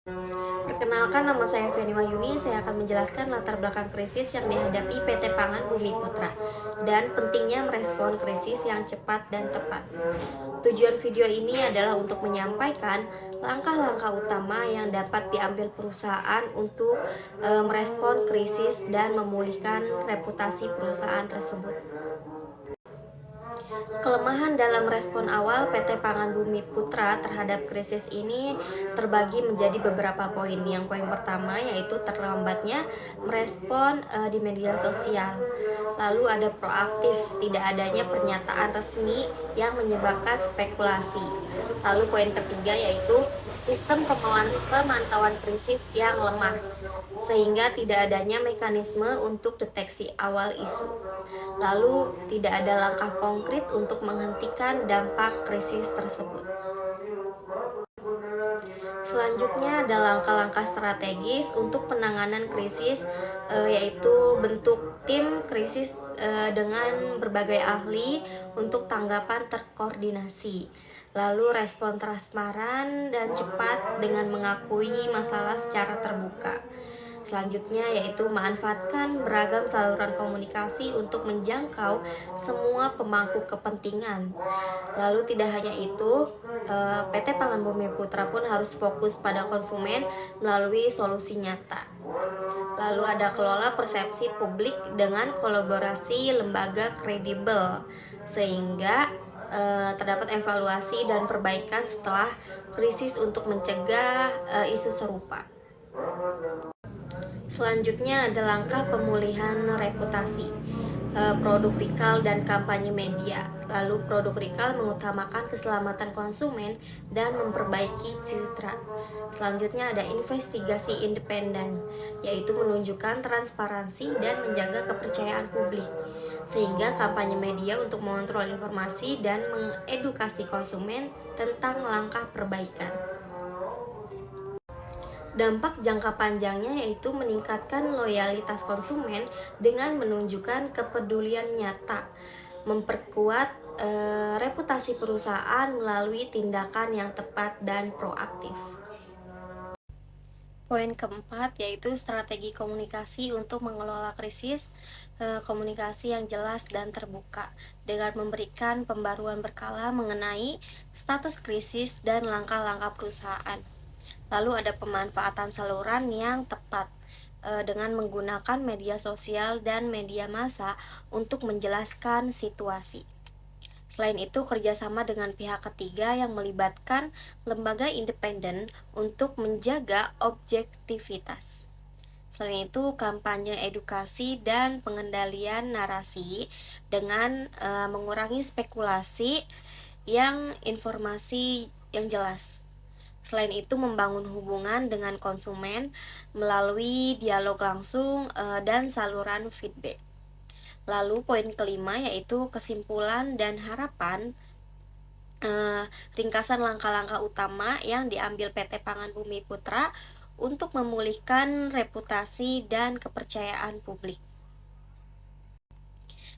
Perkenalkan, nama saya Feni Wahyuni. Saya akan menjelaskan latar belakang krisis yang dihadapi PT Pangan Bumi Putra dan pentingnya merespon krisis yang cepat dan tepat. Tujuan video ini adalah untuk menyampaikan langkah-langkah utama yang dapat diambil perusahaan untuk merespon krisis dan memulihkan reputasi perusahaan tersebut. Kelemahan dalam respon awal PT Pangan Bumi Putra terhadap krisis ini terbagi menjadi beberapa poin. Yang poin pertama yaitu terlambatnya merespon di media sosial. Lalu ada proaktif, tidak adanya pernyataan resmi yang menyebabkan spekulasi. Lalu poin ketiga yaitu sistem pemantauan krisis yang lemah, sehingga tidak adanya mekanisme untuk deteksi awal isu. Lalu tidak ada langkah konkret untuk menghentikan dampak krisis tersebut. Selanjutnya ada langkah-langkah strategis untuk penanganan krisis, yaitu bentuk tim krisis dengan berbagai ahli untuk tanggapan terkoordinasi. Lalu respon transparan dan cepat dengan mengakui masalah secara terbuka. Selanjutnya yaitu memanfaatkan beragam saluran komunikasi untuk menjangkau semua pemangku kepentingan. Lalu tidak hanya itu, PT Pangan Bumi Putra pun harus fokus pada konsumen melalui solusi nyata. Lalu ada kelola persepsi publik dengan kolaborasi lembaga kredibel, sehingga terdapat evaluasi dan perbaikan setelah krisis untuk mencegah isu serupa. Selanjutnya ada langkah pemulihan reputasi, produk recall dan kampanye media. Lalu produk recall mengutamakan keselamatan konsumen dan memperbaiki citra. Selanjutnya ada investigasi independen, yaitu menunjukkan transparansi dan menjaga kepercayaan publik, sehingga kampanye media untuk mengontrol informasi dan mengedukasi konsumen tentang langkah perbaikan. Dampak jangka panjangnya yaitu meningkatkan loyalitas konsumen dengan menunjukkan kepedulian nyata, memperkuat reputasi perusahaan melalui tindakan yang tepat dan proaktif. Poin keempat yaitu strategi komunikasi untuk mengelola krisis. Komunikasi yang jelas dan terbuka dengan memberikan pembaruan berkala mengenai status krisis dan langkah-langkah perusahaan. Lalu ada pemanfaatan saluran yang tepat dengan menggunakan media sosial dan media massa untuk menjelaskan situasi. Selain itu, kerjasama dengan pihak ketiga yang melibatkan lembaga independen untuk menjaga objektivitas. Selain itu, kampanye edukasi dan pengendalian narasi dengan mengurangi spekulasi yang informasi yang jelas. Selain itu, membangun hubungan dengan konsumen melalui dialog langsung dan saluran feedback. Lalu poin kelima yaitu kesimpulan dan harapan, ringkasan langkah-langkah utama yang diambil PT Pangan Bumi Putra untuk memulihkan reputasi dan kepercayaan publik,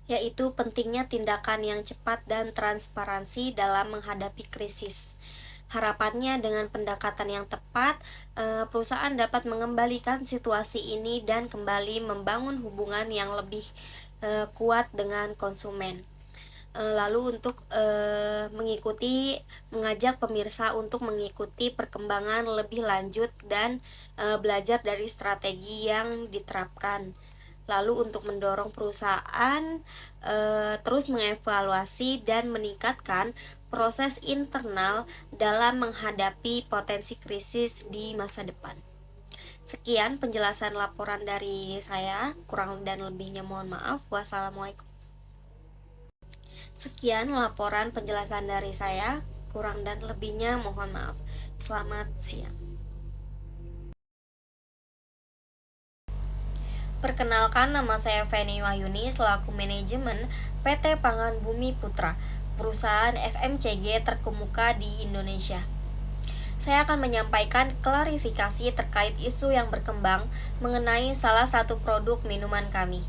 yaitu pentingnya tindakan yang cepat dan transparansi dalam menghadapi krisis. Harapannya dengan pendekatan yang tepat, perusahaan dapat mengembalikan situasi ini dan kembali membangun hubungan yang lebih kuat dengan konsumen. Lalu untuk mengajak pemirsa untuk mengikuti perkembangan lebih lanjut dan belajar dari strategi yang diterapkan. Lalu untuk mendorong perusahaan terus mengevaluasi dan meningkatkan proses internal dalam menghadapi potensi krisis di masa depan. Sekian penjelasan laporan dari saya, kurang dan lebihnya mohon maaf. Wassalamualaikum. Sekian laporan penjelasan dari saya, kurang dan lebihnya mohon maaf. Selamat siang. Perkenalkan, nama saya Feni Wahyuni selaku manajemen PT Pangan Bumi Putra, perusahaan FMCG terkemuka di Indonesia. Saya akan menyampaikan klarifikasi terkait isu yang berkembang mengenai salah satu produk minuman kami.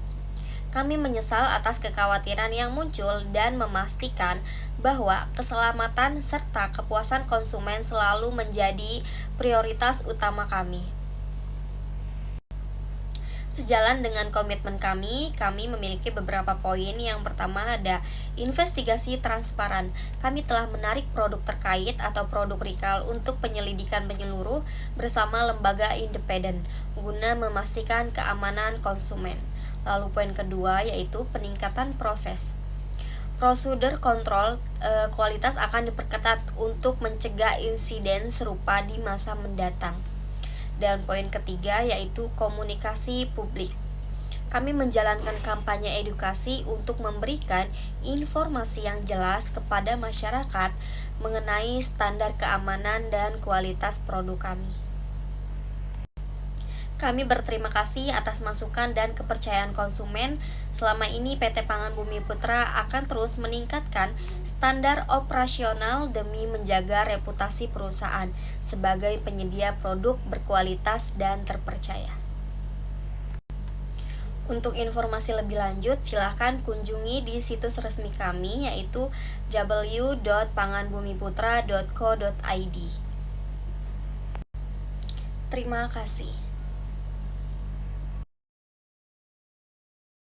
Kami menyesal atas kekhawatiran yang muncul dan memastikan bahwa keselamatan serta kepuasan konsumen selalu menjadi prioritas utama kami. Sejalan dengan komitmen kami memiliki beberapa poin. Yang pertama ada investigasi transparan. Kami telah menarik produk terkait atau produk recall untuk penyelidikan menyeluruh bersama lembaga independen guna memastikan keamanan konsumen. Lalu poin kedua yaitu peningkatan proses. Prosedur kontrol kualitas akan diperketat untuk mencegah insiden serupa di masa mendatang. Dan poin ketiga yaitu komunikasi publik. Kami menjalankan kampanye edukasi untuk memberikan informasi yang jelas kepada masyarakat mengenai standar keamanan dan kualitas produk kami. Kami berterima kasih atas masukan dan kepercayaan konsumen. Selama ini PT Pangan Bumi Putra akan terus meningkatkan standar operasional demi menjaga reputasi perusahaan sebagai penyedia produk berkualitas dan terpercaya. Untuk informasi lebih lanjut, silakan kunjungi di situs resmi kami yaitu www.panganbumiputra.co.id. Terima kasih.